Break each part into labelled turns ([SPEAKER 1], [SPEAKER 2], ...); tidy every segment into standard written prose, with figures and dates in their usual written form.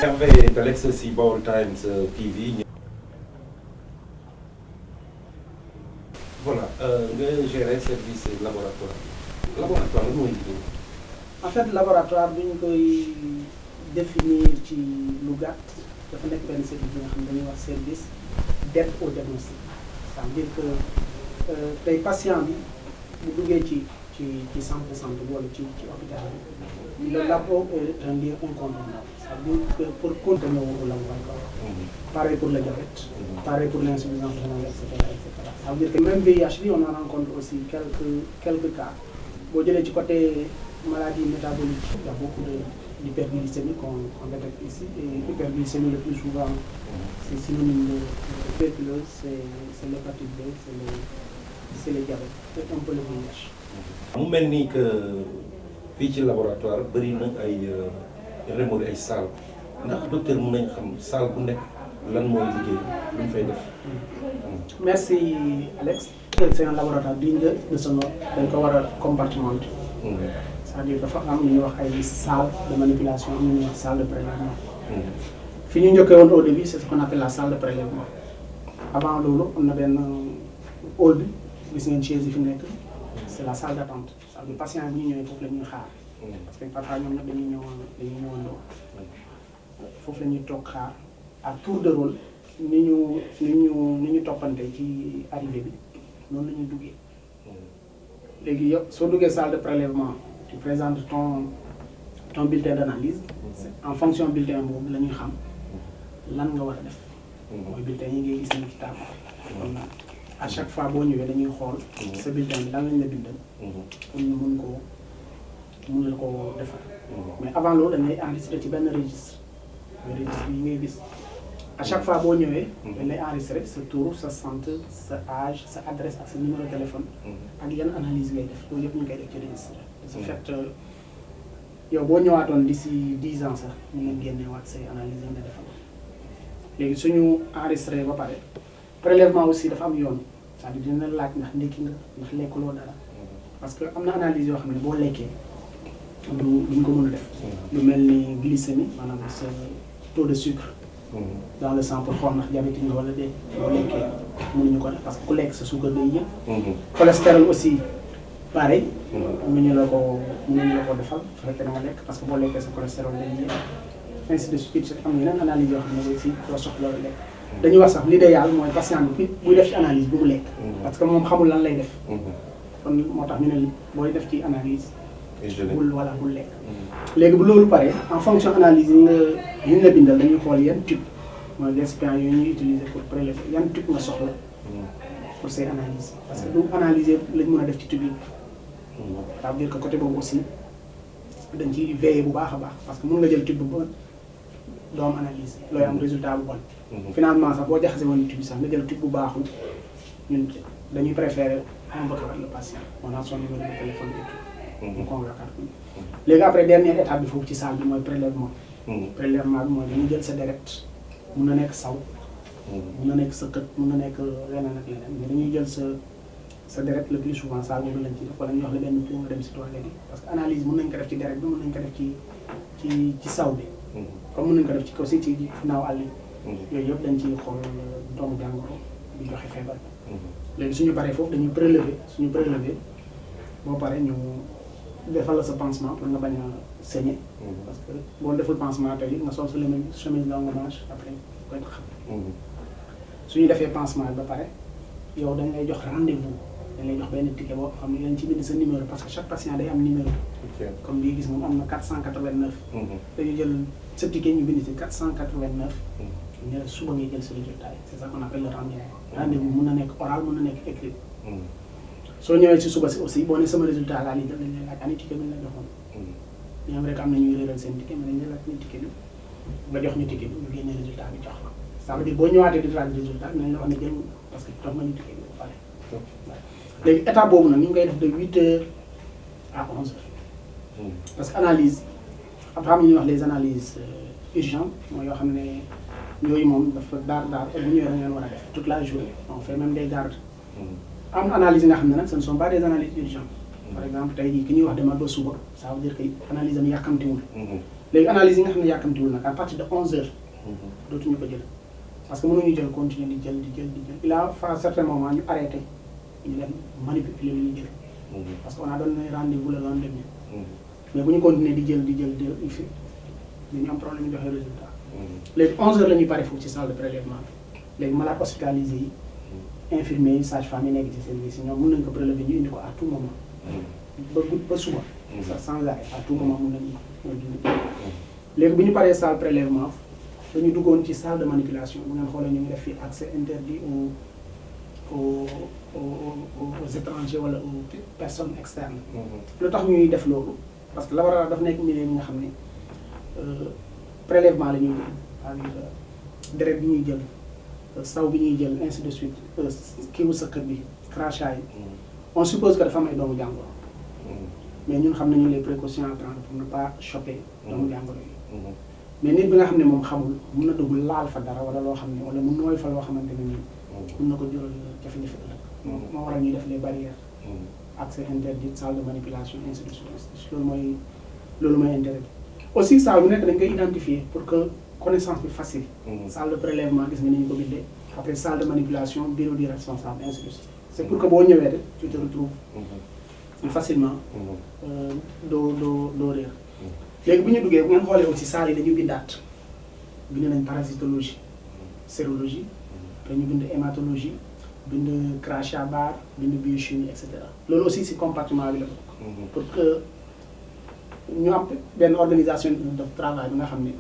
[SPEAKER 1] Hervé Alex si Baol Times TV. Voilà nga gérer service laboratoire laboratoire la mooy liggéey.
[SPEAKER 2] En fait laboratoire bi ñu koy définir ci lu gàtt dafa nekk benn service bi nga xam ne dañuy wax service d'aide au diagnostic. c'est-à-dire que tey patient bi bu duggee ci centre de santé wala ci hôpital bi le labo est un lieu incontournable. c'est-à-dire que pour contenir au laboratoire. Pareil pour le diabète. Pareil pour l'insuffisance rénale, etc. Ça veut dire que même VIH bi on en rencontre aussi quelques cas. Boo jëlee ci côté maladie métabolique, il y a beaucoup d'hyperglycémie qu'on détecte ici. Et l'hyperglycémie le plus souvent, c'est synonyme de tuberculose, c'est l'hépatite B, c'est le diabète, c'est un peu le VIH.
[SPEAKER 1] mu mel ni que fii ci laboratoire bëri na ay remords ay salle ndax docteur mën nañ xam salle bu nekk lan mooy liggéey lu ñu fay def.
[SPEAKER 2] Merci Alex. C'est un laboratoire digne de ce nom dañ ko war a compartimenter. c'est-à-dire dafa am lu ñuy wax ay salle de manipulation am lu ñuy wax salle de prélèvement. fi ñu njëkkee woon au début c'est ce qu'on appelle la salle de prélèvement. Avant loolu am na benn hall bi gis ngeen chaise yi fi nekk c'est la salle d'attente. c'est-à-dire patient bi ñu ñëwee foofu la ñuy xaar. parce que parfois ñoom nag dañuy ñëwandoo foofu la ñuy toog xaar à tour de rôle ni ñu toppante ci arrivée bi noonu la ñuy duggee. léegi yow soo duggee salle de prélèvement tu présentes ton bulletin d'analyse. en fonction bulletin boobu la ñuy xam lan nga war a def. mooy bulletin yi ngay gis ni ci table. kon à chaque fois boo ñëwee dañuy xool sa bulletin bi lan lañ la bindal. pour ñu mun la ko defar. mais avant loolu dañ lay enregistrer ci benn registre. mooy registre yi ngay gis à chaque fois boo ñëwee. dañ lay enregistrer sa tour sa santé sa âge sa adresse ak sa numéro de téléphone. ak yan analyse ngay def loolu yëpp ñu ngi koy def ci registre. de ce fait yow boo ñëwaatoon d'ici 10 ans sax ñu ngi génneewaat say analyse yi nga defal léegi suñu enregistré ba pare prélèvement aussi dafa am yoon c'est-à-dire dina la laaj ndax ndekki nga ndax lekkuloo dara parce que am na analyse yoo xam ne boo lekkee duñ ko mën a def. lu mel ni glycémie maanaam sa taux de sucre. dans le sang pour xool ndax diabète nga wala déet boo lekkee mënuñu ko def parce que ku lekk sa suukar day yëg. cholestérol aussi pareil. mënuñu la ko defal su fekkee da nga lekk parce que boo lekkee sa cholestérol day yëg. ainsi de suite am yeneen analyse yoo xam ne aussi doo soxla lekk. dañuy wax sax l'idéal mooy patient bi buy def ci analyse bu mu lekk. parce que moom xamul lan lay def. kon moo tax ñu ne booy def ci analyse. bul lekk. léegi bu loolu pare en fonction analyse yi ñu la bindal dañuy xool yan type mooy récipients yooyu ñuy utiliser pour prélever yan type nga soxla pour ces analyses parce que du analyser lañ mën a def ci tube yi. ça veut dire que côté boobu aussi dañ ciy veiller bu baax a baax parce que mën nga jël tube bu bon doo am analyse looy am résultat bu bon. finalement sax boo jaxase woon tube bi sax nga jël tube bu baaxul ñun dañuy préférer convoquer le patient on a son numéro de téléphone et tout. mu convoquer ko léegi après dernière étape bi foofu ci salle bi mooy prélèvement. prélèvement bi mooy dañuy jël sa deret mun na nekk saw. mun na nekk sa kët mun na nekk leneen ak leneen mais dañuy jël sa deret le plus souvent salle boobu lañ ci def wala ñu wax la benn pour nga dem si toilette yi parce que analyse mun nañ ko def ci deret bi mun nañ ko def ci saw bi. comme mun nañ ko def ci aussi ci naaw àll yi. yooyu yëpp dañ ciy xool doomu jàngoro di joxe feebar bi. léegi suñu paree foofu dañuy suñu prélever boo paree ñu defal la sa pansement pour nga bañ a saigner. parce que boo deful pansement tey nga sol sa chemise longue manche après koy xam. suñu defee pansement ba pare yow dañ lay jox rendez-vous dañ lay jox benn ticket boo xam ne dañ ci bind sa numéro parce que chaque patient day am numéro. comme bii gis moom am na 489. dañuy jël sa ticket ñu bind ci 489. ñu ne suba ngay jël sa résultat yi c'est ça qu'on appelle le rendez-vous mun na nekk oral mun na nekk écrit. soo ñëwee ci suba si aussi boo ne sama résultat laa lii dañ lay laaj ani ticket bi ñu la joxoon. bien vrai que am na ñuy réeral seen ticket mais dañ lay laaj ni ticket bi nga jox ñu ticket bi ñu génnee résultat bi jox la. ça veut dire boo ñëwaatee di laaj résultat bi nañ la wax ne jël parce que jox nga ñu ticket bi ba pare. léegi étape boobu nag ñu ngi koy def de 8h à 11h. parce que analyse après am na ñuy wax les analyses urgentes mooy yoo xam ne yooyu moom dafa daar bu ñëwee da ngeen war a def toute la journée on fait même des gardes. am analyse yi nga xam ne nag ce ne sont pas des analyses urgentes. par exemple tey jii ki ñuy wax demal ba suba ça veut dire que analyse am yàkkamtiwul. léegi analyse yi nga xam ne yàkkamtiwul nag à partir de 11h dootuñu ko jël parce que mënuñu jël continuer di jël il a fa un certain moment ñu arrêté ñu dem manipuler li ñu jël parce que on a donné rendez-vous le lendemain mais bu ñu continuer di jël il fait dañu am problème ñu joxe résultat léegi 11h la ñuy pare foofu ci salle de prélèvement léegi malade hospitalisé yi infirmiers yi sage-femme yi nekk ci service yi ñoom mën nañu ko prélever ñu indi ko à tout moment ba suba sans arrêt à tout moment mën nañu ko léegi bu ñu paree salle prélèvement dañu duggoon ci salle de manipulation bu ngeen xoolee ñu ngi def fii accès interdit aux étrangers wala aux personnes externes lu tax ñuy def loolu parce que laboratoire dafa nekk milieu bi nga xam ne prélèvement la ñuy jël c'est-à-dire deret bi ñuy jël saw bi ñuy jël ainsi de suite kiiwu sëkkat bi crachat yi on suppose que dafa am ay doomu jàngoro mais ñun xam nañu les précautions à prendre pour ne pas choper doomu jàngoro yi mais nit bi nga xam ne moom xamul mun na dugg laal fa dara wala loo xam ne wala mu nooy fa loo xamante ne nii mun na ko jural jafe-jafe ëllëg moo waral ñuy def les barrières accès interdit salle de manipulation ainsi de suite loolu mooy intérêt bi aussi salle bu nekk dañ koy identifier pour que connaissance bi facile salle de prélèvement gis nga ni ñu ko bindee après salle de manipulation bureau du responsable ainsi de suite c'est pour que boo ñëwee rek tu te retrouves facilement doo réer léegi bu ñu duggee bu ngeen xoolee aussi salle yi dañu bindaat bind nañ parasitologie sérologie te ñu bind hématologie bind crachat bar bind biochimie et cetera loolu aussi si compartiment bi la bokk pour que ñu am benn organisation de travail bi nga xam ne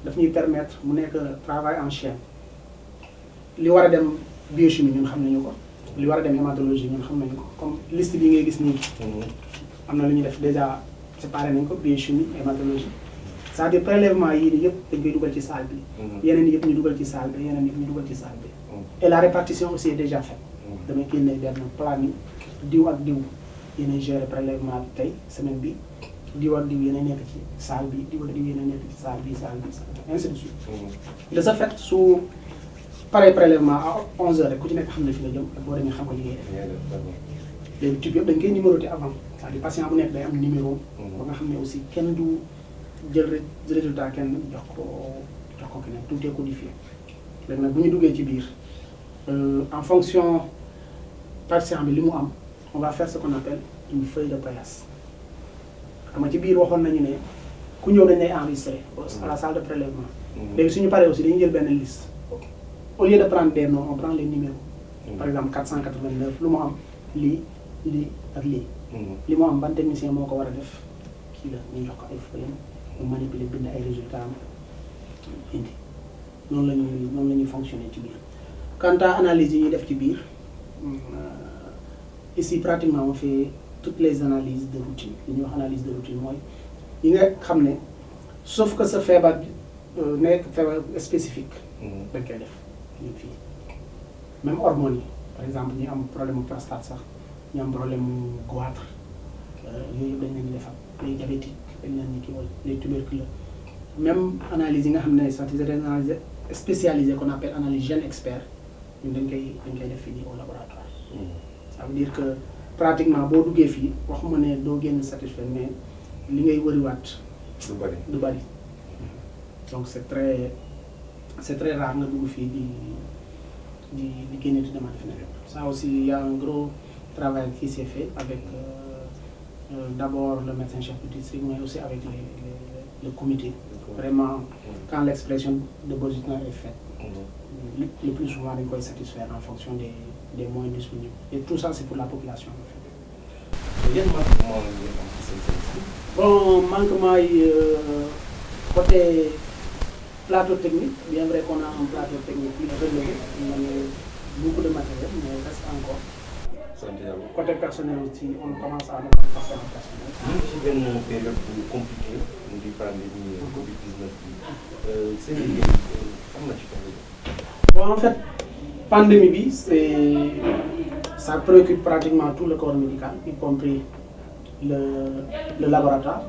[SPEAKER 2] daf ñuy permettre mu nekk travail en chaîne li war a dem biochimie ñun xam nañu ko li war a dem hématologie ñun xam nañu ko comme liste bi ngay gis nii am na lu ñuy def déjà séparé nañ ko biochimie hématologie c'est-à-dire prélèvement yii nii yëpp dañ koy dugal ci salle bi yeneen yëpp ñu dugal ci salle bi yeneen yëpp ñu dugal ci salle bi et la répartition aussi est déjà faite damay génne benn planning diw ak diw yéenay gérer prélèvement bi tey semaine bi diw ak diw yéenay nekk ci salle bi diw ak diw yéenay nekk ci salle bi ainsi de suite de ce fait su paree prélèvement à 11h rek ku ci nekk xam na fi nga jëm ak boo demee xam nga li ngay def léegi tube yëpp dañ koy numéroté avant c'est-à-dire patient bu nekk day am numéro ba nga xam ne aussi kenn du jël résultat kenn jox ko keneen tout est codifié léegi nag bu ñu duggee ci biir en fonction patient bi li mu am on va faire ce qu'on appelle une feuille de paillasse xam nga ci biir waxoon nañu ne ku ñëw dañ lay enregistré à la salle de prélèvement léegi suñu paree aussi dañuy jël benn liste au lieu de prendre des noms on prend les numéros par exemple 489 lu mu am lii ak lii li mu am ban technicien moo ko war a def kii la ñu jox ko ay feuilles mu manipuler bind ay résultats am indi noonu la ñuy fonctionner ci biir quant à analyse yi ñuy def ci biir ici pratiquement on fait toutes les analyses de routine li ñuy wax analyse de routine mooy yi nga xam ne sauf que sa feebar bi nekk feebar spécifique dañ koy def ñu fii même hormones yi par exemple ñu am problème prostate sax ñu am problème goitre yooyu yëpp dañ leen di defal les diabétiques dañ leen di kii wala les tuberculeux même analyse yi nga xam ne sax des analyses spécialisées qu'on appelle analyse gène expert ñun dañ koy def fii nii au laboratoire. Ça veut dire que pratiquement boo duggee fii waxuma ne doo génn satisfait mais li ngay wëriwaat. du bari donc c'est très rare nga dugg fii di génne di demaat feneen. Ça aussi il y a un gros travail qui s'est fait avec d'abord le médecin chef du district mais aussi avec le comité. Vraiment quand l'expression de besoin est faite. Le plus souvent dañ koy satisfaire en fonction des moyens disponibles et tout ça c'est pour la population en fait.
[SPEAKER 1] yan manquement la ngeen am ci seen service.
[SPEAKER 2] Bon manquement yi côté plateau technique bien vrai qu'on a un plateau technique plus relevé on a beaucoup de matériel mais reste encore.
[SPEAKER 1] sant yàlla.
[SPEAKER 2] Côté personnel aussi on commence à mettre en place un personnel.
[SPEAKER 1] ñu ngi ci benn période bu compliquée mu di pandémie Covid-19 bi seen liggéey am na ci tool.
[SPEAKER 2] Bon en fait pandémie bi ça préoccupe pratiquement tout le corps médical y compris le laboratoire.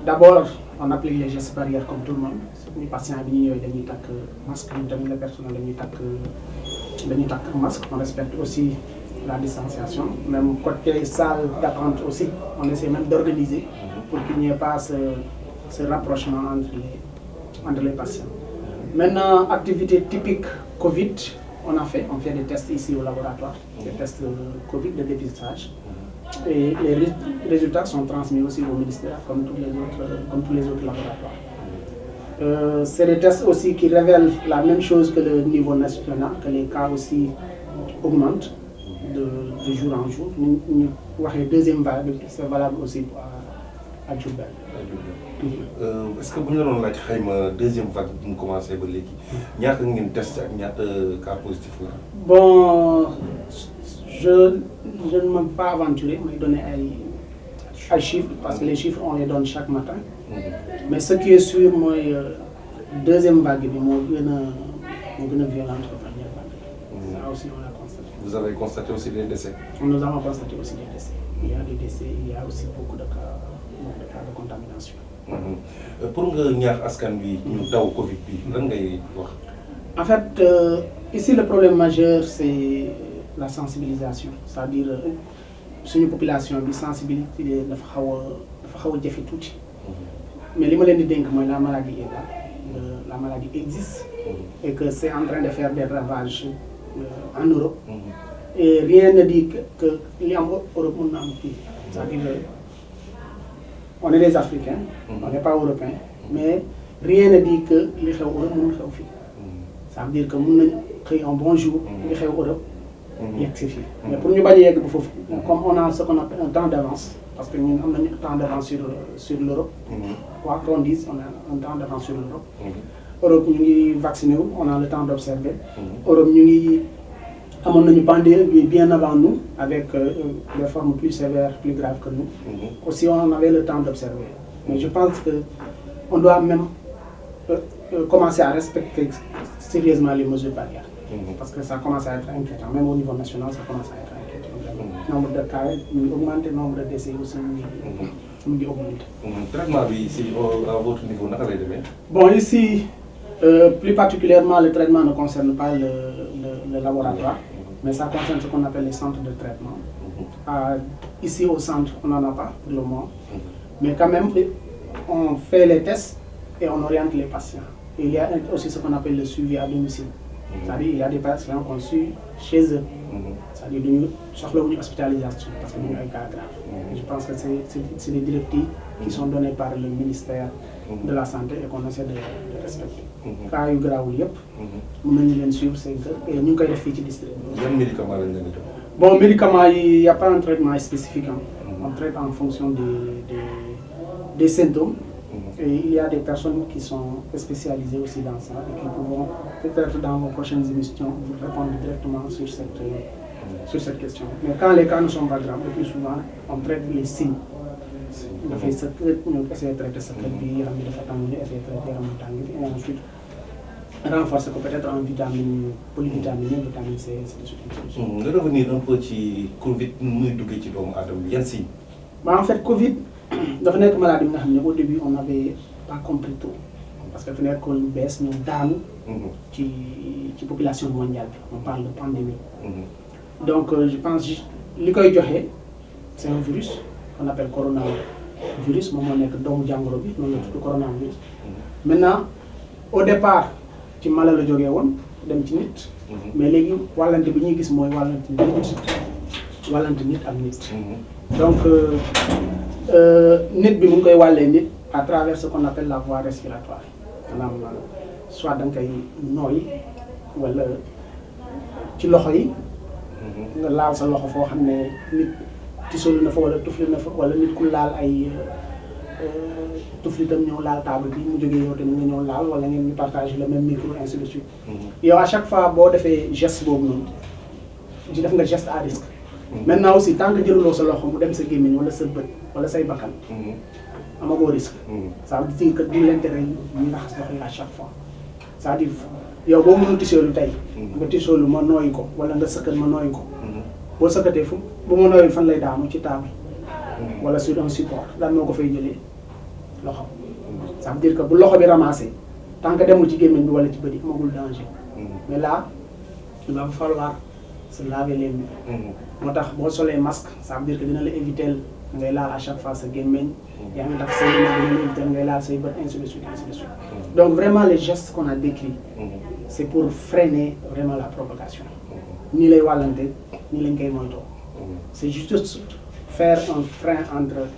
[SPEAKER 2] D'abord on applique les gestes barrières comme tout le monde suñu patient bi ñu ñëwee dañuy takk masque ñun tamit le personnel dañuy takk masque on respecte aussi la distanciation même côté salle d'attente aussi on essaie même d'organiser pour qu'il n'y ait pas ce rapprochement entre les patients. Maintenant, activité typique Covid, on fait des tests ici au laboratoire, des tests Covid de dépistage. Et les résultats sont transmis aussi au ministère comme tous les autres laboratoires. C'est des tests aussi qui révèlent la même chose que le niveau national, que les cas aussi augmentent de jour en jour. Nous avons deuxième vague, c'est valable aussi à Diourbel.
[SPEAKER 1] Est-ce que vous avez la deuxième vague qui commence à évoluer? Il y a un test et un cas positif là?
[SPEAKER 2] Bon, je ne m'ai pas aventuré, mais donner des chiffres, parce que les chiffres, on les donne chaque matin. Mais ce qui est sûr, moi, deuxième vague, c'est violente que la première vague. Ça aussi, on l'a constaté.
[SPEAKER 1] Vous avez constaté aussi des décès?
[SPEAKER 2] Nous avons constaté aussi des décès. Il y a des décès, il y a aussi beaucoup de cas de contamination.
[SPEAKER 1] Pour nga ñaax askan bi ñu daw Covid bi lan ngay wax?
[SPEAKER 2] En fait, ici le problème majeur c'est la sensibilisation, c'est-à-dire suñu population bi sensibilité dafa xaw a jafe tuuti. Mais li ma leen di dénk mooy la maladie est là, la maladie existe et que c'est en train de faire des ravages en Europe. Et rien ne dit que li am Europe mën na am fii, c'est-à-dire on est des Africains, on n'est pas Européens, mais rien ne dit que li xew Europe mënul xew fii. Ça veut dire que mën nañ xëy un bon jour li xew Europe yegg si fii. Mais pour ñu bañ a yegg ba foofu, comme on a ce qu'on appelle un temps d'avance, parce que ñun am nañu temps d'avance sur l'Europe. Quoi qu'on dise, on a un temps d'avance sur l'Europe. Europe ñu ngi vacciné wu, on a le temps d'observer. Europe ñu ngi amoon nañu pandémie bien avant nous, avec des formes plus sévères, plus graves que nous. Aussi, on avait le temps d'observer. Mais je pense qu'on doit même commencer à respecter sérieusement les mesures barrières. Parce que ça commence à être inquiétant. Même au niveau national, ça commence à être inquiétant. Le nombre de cas augmente, le nombre de décès aussi augmente.
[SPEAKER 1] Le traitement ici, à votre niveau,
[SPEAKER 2] bon, ici, plus particulièrement, le traitement ne concerne pas le laboratoire, mais ça concerne ce qu'on appelle les centres de traitement. Ici au centre, on n'en a pas pour le moment, mais quand même, on fait les tests et on oriente les patients. Et il y a aussi ce qu'on appelle le suivi à domicile. C'est-à-dire qu'il y a des patients qu'on suit chez eux. C'est-à-dire que nous hospitalisation parce que nous avons un cas grave. Je pense que c'est des directives qui sont données par le ministère de la Santé et qu'on essaie de respecter. Cas grave, nous les suivre et nous avons fait des district.
[SPEAKER 1] Quels médicaments?
[SPEAKER 2] Bon, médicaments, il n'y a pas un traitement spécifique. On traite en fonction des symptômes. Et il y a des personnes qui sont spécialisées aussi dans ça et qui pourront peut-être dans vos prochaines émissions vous répondre directement sur cette question. Mais quand les cas ne sont pas graves, le plus souvent, on traite les signes. On fait ce que nous essayons de traiter ce que nous et ensuite renforcer peut-être en vitamine, polyvitamine, vitamine C, c'est
[SPEAKER 1] une solution. Revenir un peu sur Covid,
[SPEAKER 2] en fait, Covid, dafa nekk maladie bi nga xam ne au début on n'avait pas compris tout parce que fi nekkoon lu bees ñu daanu ci population mondiale bi on parle de pandémie. Donc je pense li koy joxe c'est un virus qu'on appelle coronavirus moom moo nekk doomu jàngoro bi noonu la tudd coronavirus. Maintenant au départ ci mala la jógee woon dem ci nit mais léegi wàllante bi ñuy gis mooy wàllante nit ak nit. Donc nit bi mu ngi koy wàllee nit à travers ce qu'on appelle la voie respiratoire maanaam soit da nga koy nooy wala ci loxo yi nga laal sa loxo foo xam ne nit tisalu na fa wala tufli na fa wala nit ku laal ay tuflitam ñëw laal table bi mu jógee yow tamit nga ñëw laal wala ngeen ñu partager le même micro ainsi de suite. Yow à chaque fois boo defee geste boobu noonu di def nga geste à risque. Maintenant aussi tant que jëluloo sa loxo mu dem sa gémmiñ wala sa bët wala say bakkan amagoo risque. Ça veut dire que du l'intérêt ñu raxas loxo yi à chaque fois. C'est-à-dire yow boo mënul tisoolu tey nga tisoolu ma nooyi ko wala nga sëkkat ma nooyi ko boo sëkkatee fu bu ma nooyi fan lay daanu ci table wala sur un support daan moo ko fay jëlee loxo. Ça veut dire que bu loxo bi ramassé tant que demul ci gémmiñ bi wala ci bët yi amagul danger. Mais là il va falloir se laver les mains. moo tax boo solee masque ça veut dire que dina la éviter ngay laal à chaque fois sa gémmiñ yaa ngi tax say dina la éviter ngay laal say bët ainsi de suite ainsi de suite. Donc vraiment les gestes qu'on a décrits c'est pour freiner vraiment la propagation. nii lay wàllante nii lañ koy moytoo. C'est juste faire un frein entre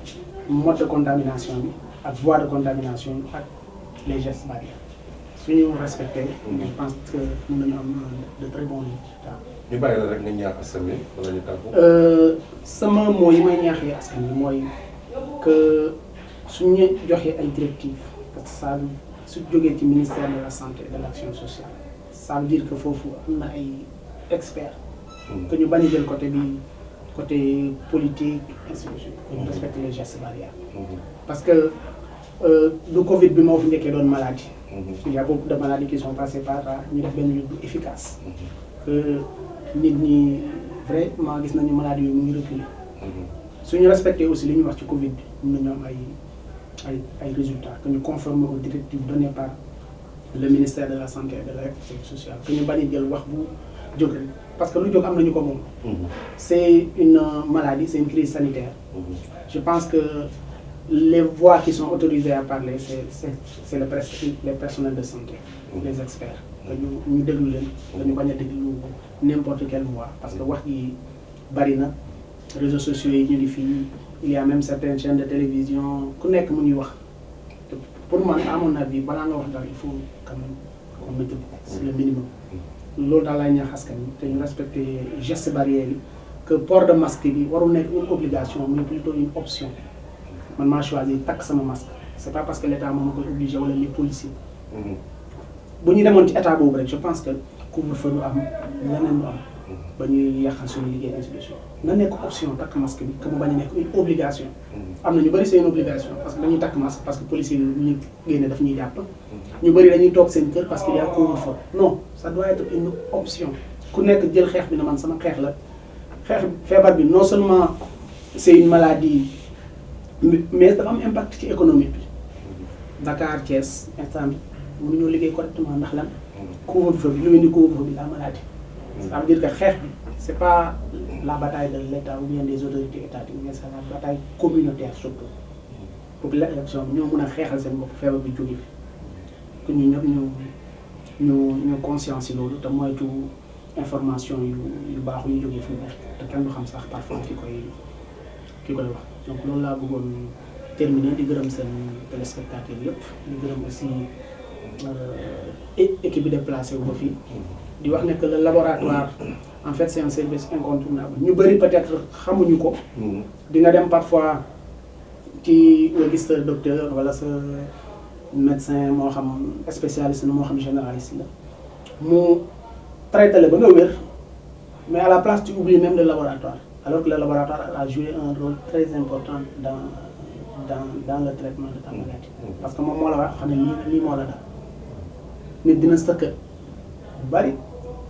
[SPEAKER 2] mode de contamination bi ak voie de contamination bi ak les gestes barrières. su ñu respecté. je pense que mën nañu am de très bons résultats.
[SPEAKER 1] ñu bàyyi la rek nga ñaax askan wi wala ñu tàggu.
[SPEAKER 2] sama moo yi may ñaaxee askan wi mooy que suñu joxee ay directives parce que ça su jógee ci ministère de la santé et de l'action sociale ça veut dire que foofu am na ay experts. que ñu bañ a jël côté bi côté politique ainsi de suite. que ñu respecter les gestes barrières. parce que du Covid bi moo fi njëkkee doon maladie. Il y a beaucoup de maladies qui sont passées par là ñu def benn lutte bu efficace. que nit ñi vraiment gis nañu maladie yooyu mu ngi reculer. suñu respecté aussi li ñu wax ci Covid bi mën nañu am ay résultats que ñu conforme aux directives données par le ministère de la santé et de l'action sociale que ñu bañ a jël wax bu jóg rek parce que lu jóg am nañu ko moom. C'est une maladie, c'est une crise sanitaire. Je pense que les voix qui sont autorisées à parler c'est les personnels de santé, les experts. que ñu déglu leen dañu bañ a déglu n'importe quelle voix parce que wax ji bari na réseaux sociaux yi ñu di fii il y a même certaines chaînes de télévision ku nekk mu ngi wax pour man à mon avis balaa nga wax dara il faut quand même qu'on maîtrise c'est le minimum loolu daal laay ñaax askan wi te ñu respecter gestes barrières yi que port de masque bi warul nekk une obligation mais plutôt une option man maa choisir takk sama masque c'est pas parce que l'état moo ma koy obligé wala les policiers bu ñu demoon ci état boobu rek je pense que couvre-feu du am leneen du am ba ñuy yàqal suñu liggéey ainsi de suite na nekk option takk masque bi que mu bañ a nekk une obligation. am na ñu bëri c'est une obligation parce que dañuy takk masque parce que policiers yi ñu génne daf ñuy jàpp. ñu bëri dañuy toog seen kër parce qu'il y a couvre-feu non ça doit être une option ku nekk jël xeex bi ne man sama xeex la xeex feebar bi non seulement c'est une maladie mais dafa am impact ci économie bi Dakar Thiès instant bi mënuñoo liggéey correctement ndax lan couvre-feu bi lu indi couvre-feu bi la maladie. Ça veut dire que xeex bi c'est pas la bataille de l'État ou bien des autorités étatiques mais c'est la bataille communautaire surtout pour que l'élection bi ñoo mën a xeexal seen bopp feebar bi jóge fi que ñu ñëpp ñu conscience yi loolu te moytu information yu baaxu yu jógee fi mu nekk te kenn du xam sax parfois ki koy wax donc loolu laa bëggoon terminer di gërëm seen téléspectateurs yëpp di gërëm aussi équipe bi déplacé wu ba fii di wax ne que le laboratoire en fait c'est un service incontournable ñu bëri peut-être xamuñu ko. di nga dem parfois ci nga gis sa docteur wala sa médecin moo xam spécialiste la moo xam généraliste la mu traité la ba nga wér mais à la place tu oublies même le laboratoire alors que le laboratoire a joué un rôle très important dans le traitement de ta maladie. parce que moom moo la wax xam ne lii moo la dal nit dina sëkk bari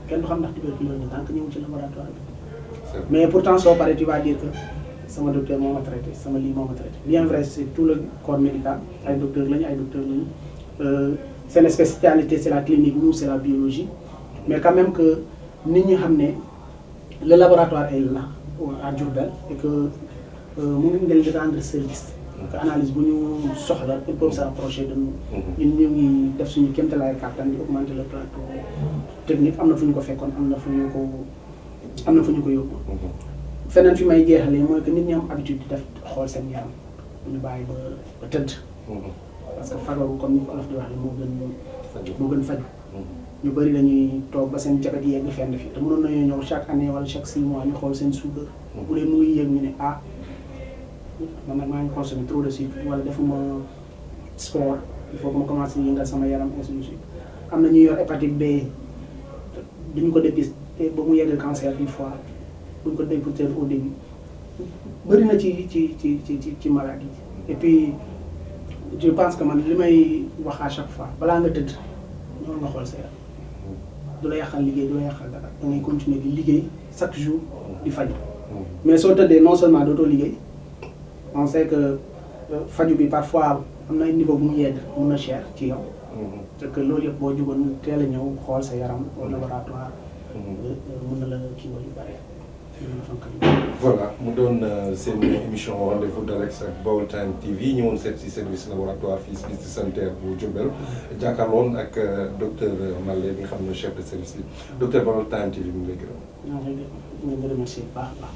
[SPEAKER 2] kenn du xam ndax tuberculose la tant que ñëw ci laboratoire bi mais pourtant soo paree tu vas dire que sama docteur moo ma traité sama lii moo ma traité bien vrai c'est tout le corps médical ay docteurs lañu seen spécialité c'est la clinique nous c'est la biologie mais quand même que nit ñi xam ne le laboratoire est là à Diourbel et que mu ngi leen di rendre service que analyse bu ñu soxla ils peuvent s'approcher de nous ñun ñu ngi def suñu kéemtalaay kàttan di augmenter le plateau technique am na fu ñu ko fekkoon am na fu ñu ko yóbbu feneen fi may jeexalee mooy que nit ñi am habitude di def xool seen yaram ñu bàyyi ba tëdd parce que fagaru comme ni ko olof di wax moo gën faju ñu bëri dañuy toog ba seen jabet yegg fenn fi te mënoon nañoo ñëw chaque année wala chaque 6 mois ñu xool seen suukar bu dee mu ngi yéeg ñu ne man nag maa ngi consommé trop de sucre wala defuma sport il faut que ma commencer yëngal sama yaram ainsi de suite am na ñuy yor hépatite B duñu ko dépister ba mu yegg cancer du foie buñ ko dépister au début bëri na ci maladie et puis je pense que man li may wax à chaque fois balaa nga tëdd ñoo nga xool sa yaram du la yàqal liggéey du la yàqal dara da ngay continuer di liggéey chaque jour di faju mais soo tëddee non seulement dootoo liggéey on sait que faju bi parfois am na niveau bu mu yegg mun na cher ci yow te que loolu yëpp boo jugoon teel a ñëw xool sa yaram au laboratoire mën na la kii wala yu bare
[SPEAKER 1] voilà mu doon seen émission rendez-vous d'Alex ak Baol Time TV ñëwoon seet si service laboratoire fii si district sanitaire bu Diourbel jàkkaarloon ak docteur Malle bi nga xam ne chef de service bi docteur Baol Time TV mu ngi lay gërëm.
[SPEAKER 2] maa ngi leen di remercier bu baax a baax.